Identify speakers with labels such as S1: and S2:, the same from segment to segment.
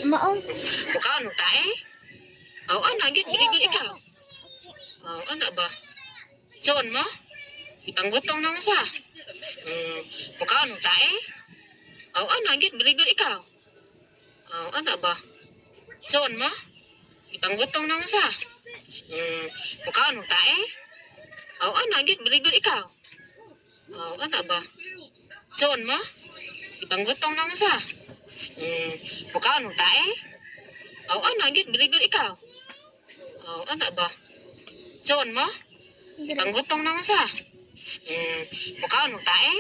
S1: Maon.
S2: Bukaon mo tae? Aw, ana, gid, gid ikaw. Aw, ana ba? Soon mo? Ipanggutong na mo sa. Bukaon mo tae? Aw, ana, gid, gid ikaw. Aw, ana ba? Soon mo? Ipanggutong na mo sa. Bukaon mo tae? Aw, ana, gid, gid ikaw. Aw, ana ba? Soon mo? Ipanggutong na mo sa. Bukaon mo tae? Aw, ana, gid, gid ikaw. Aw, ana ba? Soon mo? Ipanggutong na mo sa. Bukaon mo tae?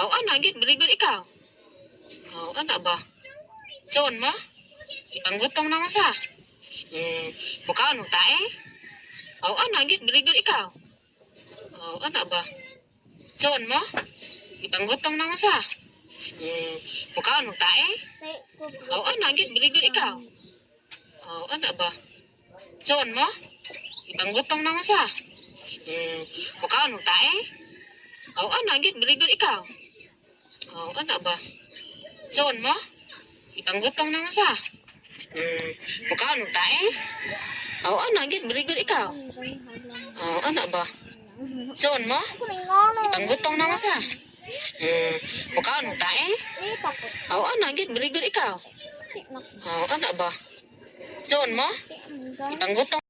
S2: Aw, ana, gid, gid ikaw. Aw, ana ba? Soon mo? Ipanggutong na mo sa. Bukaon mo tae? Aw, ana, gid, gid ikaw. Aw, ana ba? Soon mo? Ipanggutong na mo sa. Bukaon mo tae? Aw, ana, gid, gid ikaw. Aw, ana ba? Soon mo? Ipanggutong na mo sa. Bukaon mo tae? Aw, ana, gid, gid ikaw. Aw, ana ba? Soon mo? Ipanggutong na mo sa. Bukaon mo tae? Aw, ana, gid, gid ikaw. Aw, ana ba? Soon mo? Ipanggutong na mo sa. Bukaon mo tae? Aw, ana, gid, gid ikaw. Aw, ana ba? Soon mo? Ipanggutong